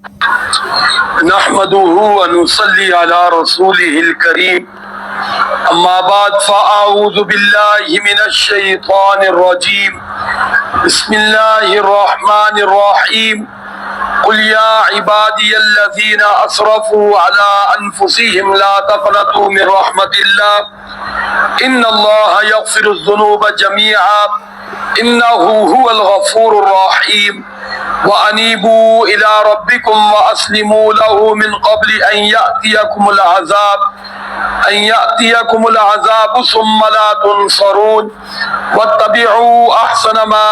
نحمده ونصلي على رسوله الكريم اما بعد فاعوذ بالله من الشيطان الرجيم بسم الله الرحمن الرحيم قل يا عبادي الذين اسرفوا على انفسهم لا تقنطوا من رحمة الله ان الله يغفر الذنوب جميعا انه هو الغفور الرحيم وانيبوا الى ربكم واسلموا له من قبل ان ياتيكم العذاب ثم لا تنصرون واتبعوا احسن ما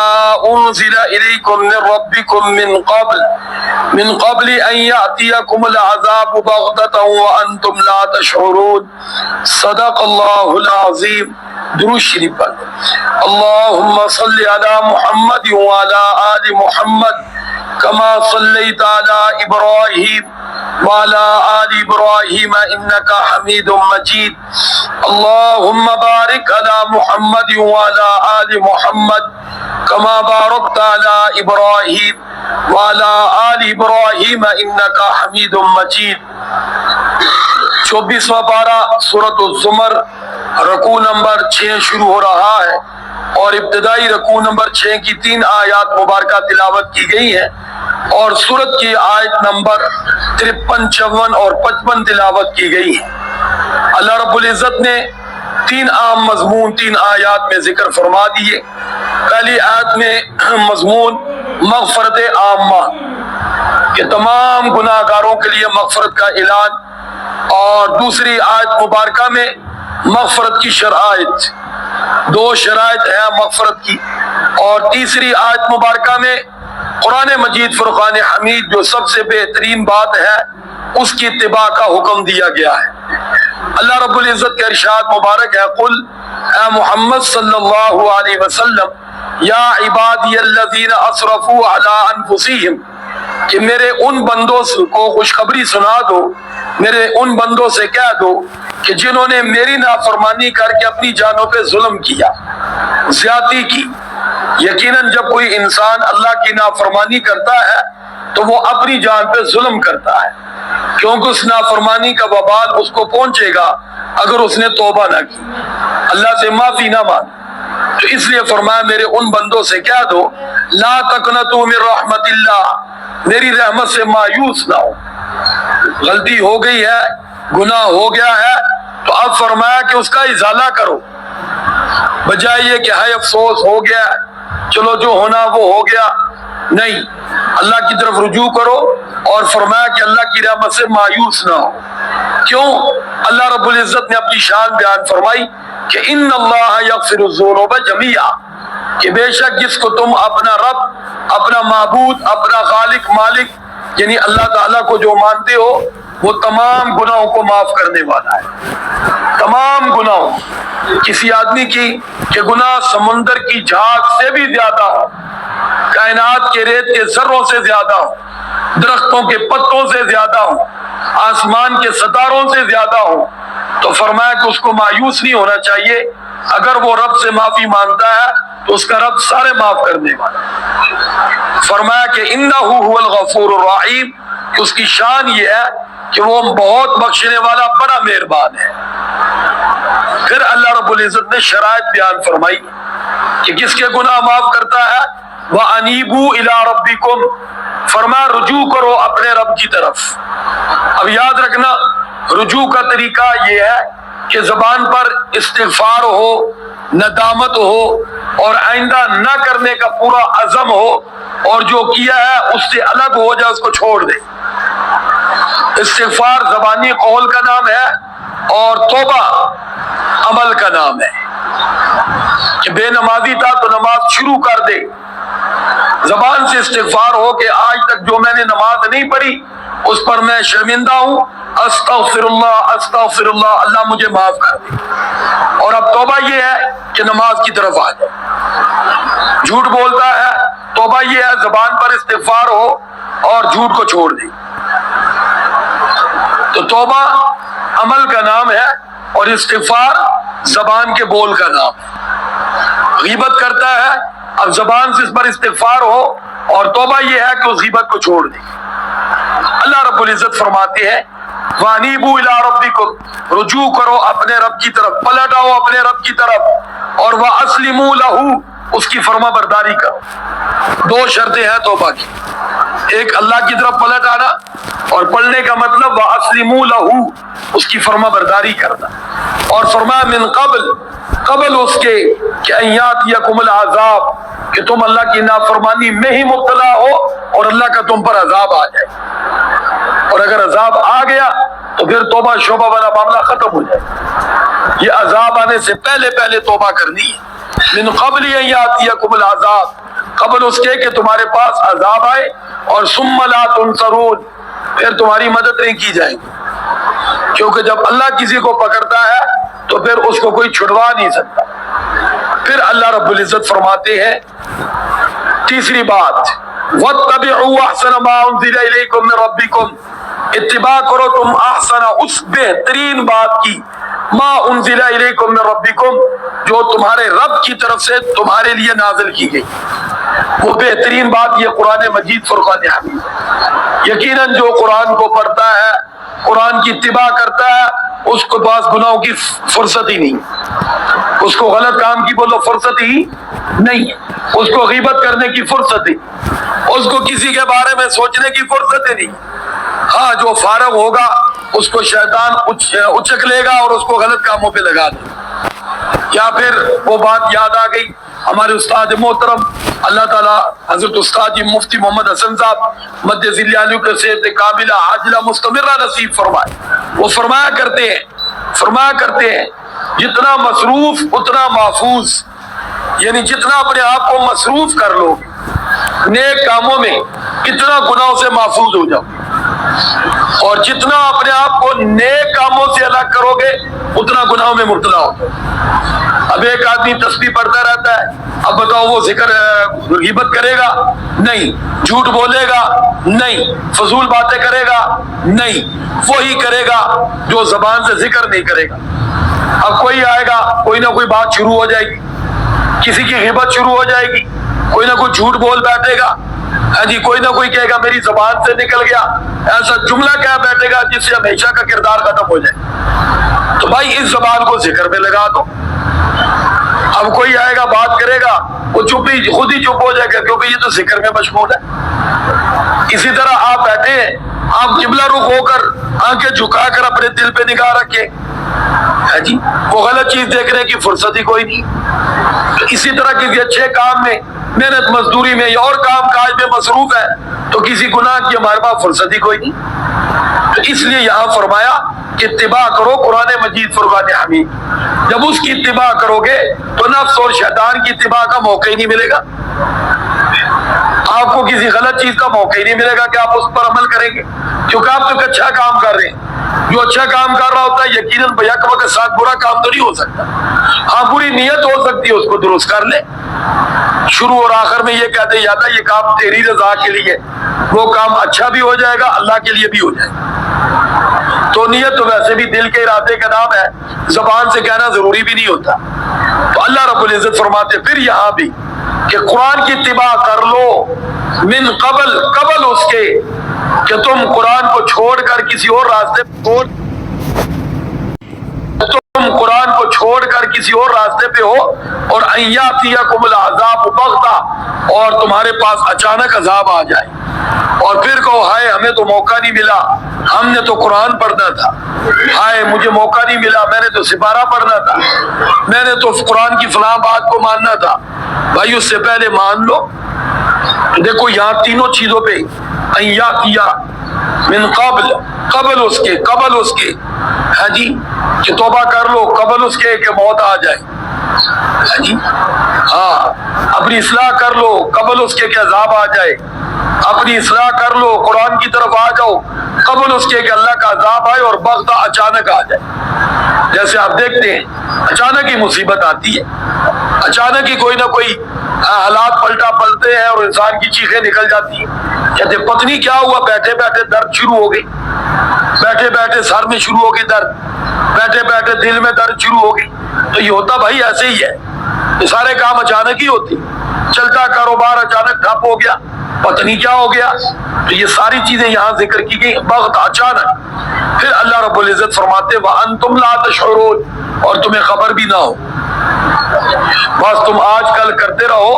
انزل اليكم من ربكم من قبل ان ياتيكم العذاب بغتة وانتم لا تشعرون صدق اللہ العظیم۔ درود شریف پڑھ اللہم صل علی محمد وعلی آل محمد کما صلیت علی ابراہیم وعلی آل ابراہیم انک حمید مجید اللہم بارک علی محمد وعلی آل محمد کما بارکت علی ابراہیم وعلی آل ابراہیم انک حمید مجید۔ 24واں پارہ سورۃ الزمر رکوع نمبر 6 شروع ہو رہا ہے اور ابتدائی رکوع نمبر 6 کی 3 آیات مبارکہ تلاوت کی گئی ہیں اور سورت کی آیت نمبر 53، 54 اور 55 تلاوت کی گئی ہے۔ اللہ رب العزت نے 3 عام مضمون 3 آیات میں ذکر فرما دیے۔ پہلی آیت میں مضمون مغفرت عامہ کہ تمام گناہ گاروں کے لیے مغفرت کا اعلان، اور دوسری آیت مبارکہ میں مغفرت کی شرائط، 2 شرائط ہیں مغفرت کی، اور تیسری آیت مبارکہ میں قرآن مجید فرقان حمید جو سب سے بہترین بات ہے اس کی اتباع کا حکم دیا گیا ہے۔ اللہ رب العزت کے ارشاد مبارک ہے قل اے محمد صلی اللہ علیہ وسلم یا عبادی الذین اسرفوا علی انفسہم کہ میرے ان بندوں کو خوشخبری سنا دو، میرے ان بندوں سے کہہ دو کہ جنہوں نے میری نافرمانی کر کے اپنی جانوں پہ ظلم کیا، زیادتی کی۔ یقیناً جب کوئی انسان اللہ کی نافرمانی کرتا ہے تو وہ اپنی جان پہ ظلم کرتا ہے، کیونکہ اس نافرمانی کا وبال اس کو پہنچے گا اگر اس نے توبہ نہ کی، اللہ سے معافی نہ مانگی۔ تو اس لیے فرمایا میرے ان بندوں سے کہہ دو لا تقنطوا من رحمت اللہ، میری رحمت سے مایوس نہ ہو۔ غلطی ہو گئی ہے، گناہ ہو گیا ہے، تو اب فرمایا کہ اس کا ازالہ کرو، بجائے یہ کہ ہے افسوس ہو گیا چلو جو ہونا وہ ہو گیا، نہیں، اللہ کی طرف رجوع کرو، اور فرمایا کہ اللہ کی رحمت سے مایوس نہ ہو۔ کیوں؟ اللہ رب العزت نے اپنی شان بیان فرمائی کہ ان اللہ یغفر الذنوب جميعا، کہ بے شک جس کو تم اپنا رب، اپنا معبود، اپنا خالق مالک یعنی اللہ تعالیٰ کو جو مانتے ہو وہ تمام گناہوں کو معاف کرنے والا ہے۔ تمام گناہوں، کسی آدمی کی کہ گناہ سمندر کی جھاگ سے بھی زیادہ ہو، کائنات کے ریت کے ذروں سے زیادہ ہو، درختوں کے پتوں سے زیادہ ہو، آسمان کے ستاروں سے زیادہ ہو، تو فرمایا کہ اس کو مایوس نہیں ہونا چاہیے۔ اگر وہ رب سے معافی مانگتا ہے تو اس کا رب سارے معاف کرنے والا۔ فرمایا کہ انہ هو الغفور الرحیم، کہ اس کی شان یہ ہے کہ وہ بہت بخشنے والا، بڑا مہربان ہے۔ پھر اللہ رب العزت نے شرائط بیان فرمائی کہ کس کے گناہ معاف کرتا ہے، وَأَنِيبُوا إِلَىٰ رَبِّكُمْ، فرمایا رجوع کرو اپنے رب کی طرف۔ اب یاد رکھنا رجوع کا طریقہ یہ ہے کہ زبان پر استغفار ہو، ندامت ہو، اور آئندہ نہ کرنے کا پورا عزم ہو، اور جو کیا ہے اس سے الگ ہو جائے، اس کو چھوڑ دے۔ استغفار زبانی قول کا نام ہے اور توبہ عمل کا نام ہے۔ کہ بے نمازی تھا تو نماز شروع کر دے، زبان سے استغفار ہو کہ آج تک جو میں نے نماز نہیں پڑھی اس پر میں شرمندہ ہوں، استغفر اللہ استغفر اللہ، اللہ مجھے معاف کر دے۔ اور اب توبہ یہ ہے کہ نماز کی طرف آ جائے۔ جھوٹ بولتا ہے، توبہ یہ ہے زبان پر استغفار ہو اور جھوٹ کو چھوڑ دے۔ تو توبہ عمل کا نام ہے اور استغفار زبان کے بول کا نام ہے۔ غیبت کرتا ہے، اب زبان سے اس پر استغفار ہو، اور توبہ یہ ہے کہ اس غیبت کو چھوڑ دے۔ اللہ رب العزت فرماتے ہیں وَأَنِيبُوا إِلَىٰ رَبِّكُمْ، رجوع کرو اپنے رب کی طرف، پلٹ آؤ اپنے رب کی طرف، اور وَأَسْلِمُوا لَهُ، اس کی فرما برداری کرو۔ دو شرطیں ہیں توبہ کی، ایک اللہ کی طرف پلٹ آنا، اور پڑھنے کا مطلب وَأَسْلِمُوا لَهُ، اس کی فرما برداری کرنا۔ اور فرمایا من قبل اس کے کہ ان یاتیکم العذاب، کہ تم اللہ کی نافرمانی میں ہی مبتلا ہو اور اللہ کا تم پر عذاب آ جائے، اور اگر عذاب آ گیا تو پھر توبہ شوبہ والا معاملہ ختم ہو جائے۔ یہ عذاب آنے سے پہلے توبہ کرنی ہے۔ من قبل ان یاتیکم العذاب، قبل اس کے کہ تمہارے پاس عذاب آئے، اور ثم لا تنصرون، پھر تمہاری مدد نہیں کی جائے گی، کیونکہ جب اللہ کسی کو پکڑتا ہے تو پھر اس کو کوئی چھڑوا نہیں سکتا۔ پھر اللہ رب العزت فرماتے ہیں تیسری بات وَاتَّبِعُوا أَحْسَنَ مَا أُنزِلَ إِلَيْكُم مِّن رَّبِّكُم، اتباع کرو تم احسن، اس بہترین بات کی، ما انزل الیکم من ربکم، جو تمہارے رب کی طرف سے تمہارے لیے نازل کی گئی۔ وہ بہترین بات یہ قرآن مجید فرقان حمید۔ یقیناً جو قرآن کو پڑھتا ہے، قرآن کی اتباع کرتا ہے، اس کو بعض گناہوں کی فرصت ہی نہیں، اس کو غلط کام کی بولو فرصت ہی نہیں، اس کو غیبت کرنے کی فرصت ہی، اس کو کسی کے بارے میں سوچنے کی فرصت ہی نہیں۔ ہاں جو فارغ ہوگا اس کو شیطان اچک لے گا اور اس کو غلط کاموں پہ لگا دے گا۔ یا پھر وہ بات یاد آ گئی، ہمارے استاد محترم اللہ تعالیٰ حضرت استاد جی مفتی محمد حسن صاحب مد ذل علیہ کے صحت کاملہ عاجلہ مستمرہ نصیب فرمائے، وہ فرمایا کرتے ہیں جتنا مصروف اتنا محفوظ، یعنی جتنا اپنے آپ کو مصروف کر لو نیک کاموں میں اتنا گناہوں سے محفوظ ہو جاؤ، اور جتنا اپنے آپ کو نیک کاموں سے الگ کرو گے اتنا گناہوں میں مبتلا ہو جاؤ۔ اب ایک آدمی تسبیح پڑھتا رہتا ہے، اب بتاؤ وہ ذکر غیبت کرے گا؟ نہیں۔ جھوٹ بولے گا؟ نہیں۔ فضول باتیں کرے گا؟ نہیں۔ وہی کرے گا جو زبان سے ذکر نہیں کرے گا۔ اب کوئی آئے گا، کوئی نہ کوئی بات شروع ہو جائے گی، کسی کی غیبت شروع ہو جائے گی، کوئی نہ کوئی جھوٹ بول بیٹھے گا، ہاں جی، کوئی نہ کوئی کہے گا میری زبان سے نکل گیا، ایسا جملہ کہہ بیٹھے گا جس سے ہمیشہ کا کردار ختم ہو جائے۔ تو بھائی اس زبان کو ذکر میں لگا دو۔ اب کوئی آئے گا بات کرے گا، وہ خود ہی چپ ہو جائے گا، کیونکہ یہ تو ذکر میں مشغول ہے۔ اسی طرح آپ بیٹھے ہیں، آپ قبلہ رخ ہو کر آنکھیں جھکا کر اپنے دل پہ نگاہ رکھیں، ہے جی، وہ غلط چیز دیکھنے کی فرصت ہی کوئی نہیں۔ اسی طرح کسی اچھے کام میں، محنت مزدوری میں یا اور کام کاج میں مصروف ہے تو کسی گناہ کی ہمارے پاس فرصت ہی کوئی نہیں۔ تو اس لیے یہاں فرمایا کہ اتباع کرو قرآن مجید فرقان حمید۔ جب اس کی اتباع کرو گے تو نفس اور شیطان کی اتباع کا موقع ہی نہیں ملے گا، آپ کو کسی غلط چیز کا موقع ہی نہیں ملے گا کہ آپ اس پر عمل کریں گے، کیونکہ آپ تو اچھا کام کر رہے ہیں۔ جو اچھا کام کر رہا ہوتا ہے یقیناً بیک وقت ساتھ برا کام تو نہیں ہو سکتا، ہاں بری نیت ہو سکتی ہے، اس کو درست کر لے، شروع اور آخر میں یہ کہتے ہیں یاد ہے یہ کام تیری رضا کے لیے، وہ کام اچھا بھی ہو جائے گا، اللہ کے لیے بھی ہو جائے گا۔ تو نیت تو ویسے بھی دل کے ارادے کا نام ہے، زبان سے کہنا ضروری بھی نہیں ہوتا۔ تو اللہ رب العزت فرماتے پھر یہاں بھی کہ قرآن کی اتباع کر لو من قبل اس کے کہ تم قرآن کو چھوڑ کر کسی اور راستے پہ ہو، اور ان یاتیکم العذاب بغتہ، اور تمہارے پاس اچانک عذاب آ جائے، اور پھر کہو ہائے ہمیں تو موقع نہیں ملا، ہم نے تو قرآن پڑھنا تھا، ہائے مجھے موقع نہیں ملا، میں نے تو سپارہ پڑھنا تھا، میں نے تو قرآن کی فلاں بات کو ماننا تھا۔ بھائی اس سے پہلے مان لو۔ دیکھو یہاں تینوں چیزوں پہ ان یاتیا من قبل اس کے ہاں جی کہ توبہ کر لو، قبل اس کے کہ موت آ جائے، ہاں جی، ہاں اپنی اصلاح کر لو، قبل اس کے کہ عذاب آ جائے، اپنی اصلاح کر لو، قرآن کی طرف آ جاؤ، قبل اس کے کہ اللہ کا عذاب آئے اور بغتہ اچانک آ جائے۔ جیسے آپ دیکھتے ہیں اچانک ہی مصیبت آتی ہے، اچانک ہی کوئی نہ کوئی حالات پلٹا پلتے ہیں اور انسان کی چیخیں نکل جاتی ہیں، کہتے پتہ نہیں کیا ہوا، بیٹھے بیٹھے درد شروع ہو گئی، بیٹھے بیٹھے سر میں شروع ہو گئی درد، بیٹھے بیٹھے دل میں درد شروع ہو گئی۔ تو یہ ہوتا بھائی ایسے ہی ہے، یہ سارے کام اچانک ہی ہوتے، چلتا کاروبار اچانک ٹھپ ہو گیا، پتہ نہیں کیا ہو گیا. تو یہ ساری چیزیں یہاں ذکر کی گئی، بغت اچانک. پھر اللہ رب العزت فرماتے وَأَنْتُمْ لَا تَشْعُرُونَ، اور تمہیں خبر بھی نہ ہو. بس تم آج کل کرتے رہو،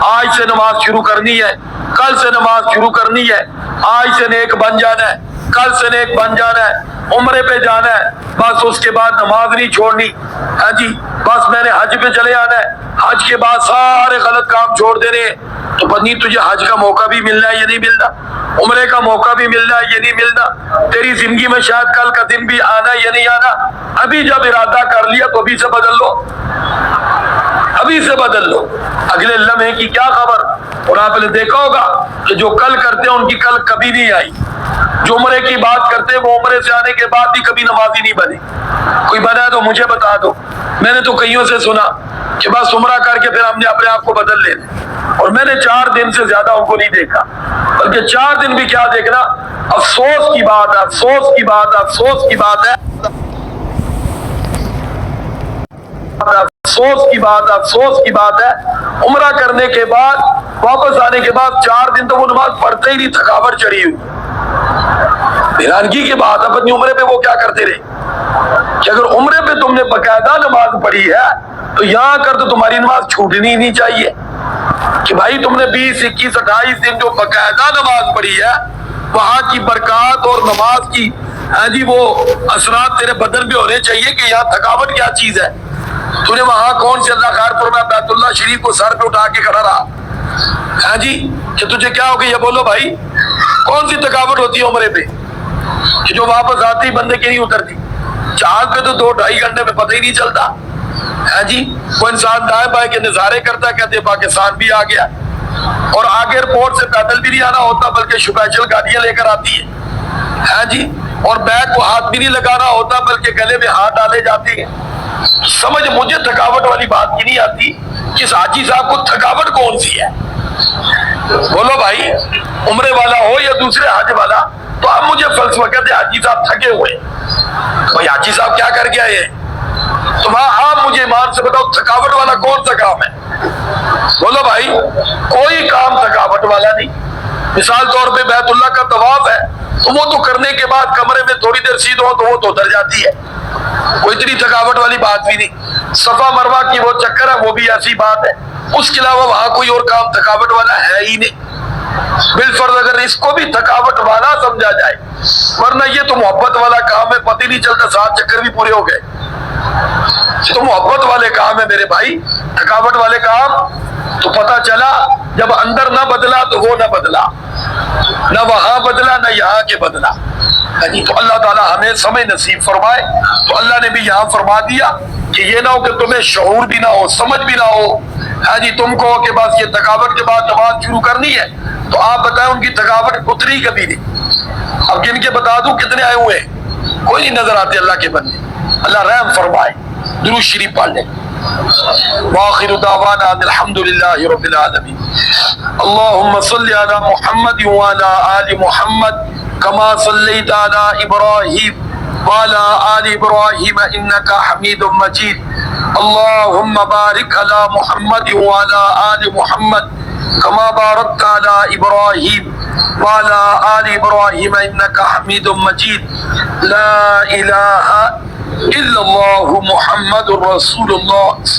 آج سے نماز شروع کرنی ہے، کل سے نماز شروع کرنی ہے، آج سے نیک بن جانا ہے، کل سے نیک بن جانا ہے، عمرے پہ جانا ہے، بس اس کے بعد نماز نہیں چھوڑنی. ہاں جی بس میں نے حج پہ چلے آنا ہے، حج کے بعد سارے غلط کام چھوڑ دینے. تو پتنی تجھے حج کا موقع بھی مل رہا ہے یہ نہیں ملنا، عمرے کا موقع بھی مل رہا ہے یہ نہیں ملنا، تیری زندگی میں شاید کل کا دن بھی آنا یہ نہیں آنا. ابھی جب ارادہ کر لیا تو ابھی سے بدل لو، ابھی سے بدل لو. اگلے لمحے کی کیا خبر. اور آپ نے دیکھا ہوگا کہ جو کل کرتے ہیں ان کی کل کبھی نہیں آئی، جو عمرے کی بات کرتے ہیں وہ عمرے سے آنے کے بعد بھی کبھی نمازی نہیں بنے. کوئی بنا تو مجھے بتا دو. میں نے تو کئیوں سے سنا کہ بس عمرہ کر کے پھر ہم نے اپنے آپ کو بدل لینا، اور میں نے 4 دن سے زیادہ ان کو نہیں دیکھا، بلکہ 4 دن بھی کیا دیکھنا. افسوس کی بات ہے، افسوس کی بات ہے، افسوس کی بات ہے، افسوس کی بات ہے، افسوس کی بات ہے. عمرہ کرنے کے بعد واپس آنے کے بعد 4 دن تو وہ نماز پڑھتے ہی نہیں، تھکاوٹ چڑھی ہوئی. حیرانگی کی بات ہے اپنی عمرے پہ وہ کیا کرتے رہے کہ اگر عمرے پہ تم نے باقاعدہ نماز پڑھی ہے تو یہاں کر تو تمہاری نماز چھوٹنی ہی نہیں چاہیے. کہ بھائی تم نے 20 21 28 دن جو باقاعدہ نماز پڑھی ہے وہاں کی برکات اور نماز کی ہاں جی وہ اثرات تیرے بدن پہ ہونے چاہیے کہ یہاں تھکاوٹ کیا چیز ہے. تو نے وہاں کون سے اللہ خیر فرمایا بیت اللہ شریف کو سر پہ اٹھا کے کھڑا رہا. ہاں جی کہ تجھے کیا ہو گیا یہ بولو بھائی، کون سی تھکاوٹ ہوتی ہے عمرے پہ کہ جو واپس آتی بندے کی نہیں اترتی. جہاز پہ تو 2-2.5 گھنٹے میں پتہ ہی نہیں چلتا. ہاں جی وہ انسان دائیں بائیں کے نظارے کرتا ہے، کہتے پاکستان بھی آ گیا. اور آگے ایئرپورٹ سے پیدل بھی نہیں آنا ہوتا بلکہ اسپیشل گاڑیاں لے کر آتی ہے. ہاں جی اور بیگ کو ہاتھ بھی نہیں لگانا ہوتا بلکہ گلے میں ہاتھ ڈالے جاتے ہیں. سمجھ مجھے تھکاوٹ والی بات کی نہیں آتی کہ حاجی صاحب کو تھکاوٹ کون سی ہے. بولو بھائی، عمرے والا ہو یا دوسرے حج والا. تو اب مجھے فلسفہ کہتے حاجی صاحب تھکے ہوئے. بھائی حاجی صاحب کیا کر گیا یہ؟ تو وہاں آپ مجھے ایمان سے بتاؤ تھکاوٹ والا کون سا کام ہے؟ بولو بھائی کوئی کام تھکاوٹ والا نہیں. مثال طور پہ بیت اللہ کا طواف ہے تو وہ تو کرنے کے بعد کمرے میں تھوڑی دیر سیدھ ہو تو وہ تو اتر جاتی ہے، کوئی اتنی تھکاوٹ والی بات بھی نہیں. صفا مروہ کی وہ چکر ہے وہ بھی ایسی بات ہے. اس کے علاوہ وہاں کوئی اور کام تھکاوٹ والا ہے ہی نہیں. بالفرض اگر اس کو بھی تھکاوٹ والا سمجھا جائے، ورنہ یہ تو محبت والا کام ہے، پتہ نہیں چلتا 7 چکر بھی پورے ہو گئے. یہ تو محبت والے کام ہے میرے بھائی. تھکاوٹ والے کام تو پتہ چلا جب اندر نہ بدلا تو وہ نہ بدلا، نہ وہاں بدلا نہ یہاں کے بدلا. تو اللہ تعالیٰ ہمیں سمجھ نصیب فرمائے. تو اللہ نے بھی یہاں فرما دیا کہ یہ نہ ہو کہ تمہیں شعور بھی نہ ہو، سمجھ بھی نہ ہو. ہاں جی تم کو کہ بس یہ تھکاوٹ کے بعد نماز شروع کرنی ہے تو آپ بتائیں ان کی تھکاوٹ اتری کبھی نہیں. اب گن کے بتا دوں کتنے آئے ہوئے ہیں، کوئی نہیں نظر آتے اللہ کے بندے. اللہ رحم فرمائے. درود شریف پڑھ لیں. وآخر دعوانا الحمد للہ رب العالمین. اللہم صلی علی محمد وعلی آل محمد کما صلیت علی ابراہیم وعلی آل ابراہیم انکا حمید مجید. اللہم بارک علی محمد وعلی آل محمد کما بارکت علی ابراہیم وعلی آل ابراہیم انکا حمید مجید. لا الہ الا اللہ محمد رسول اللہ.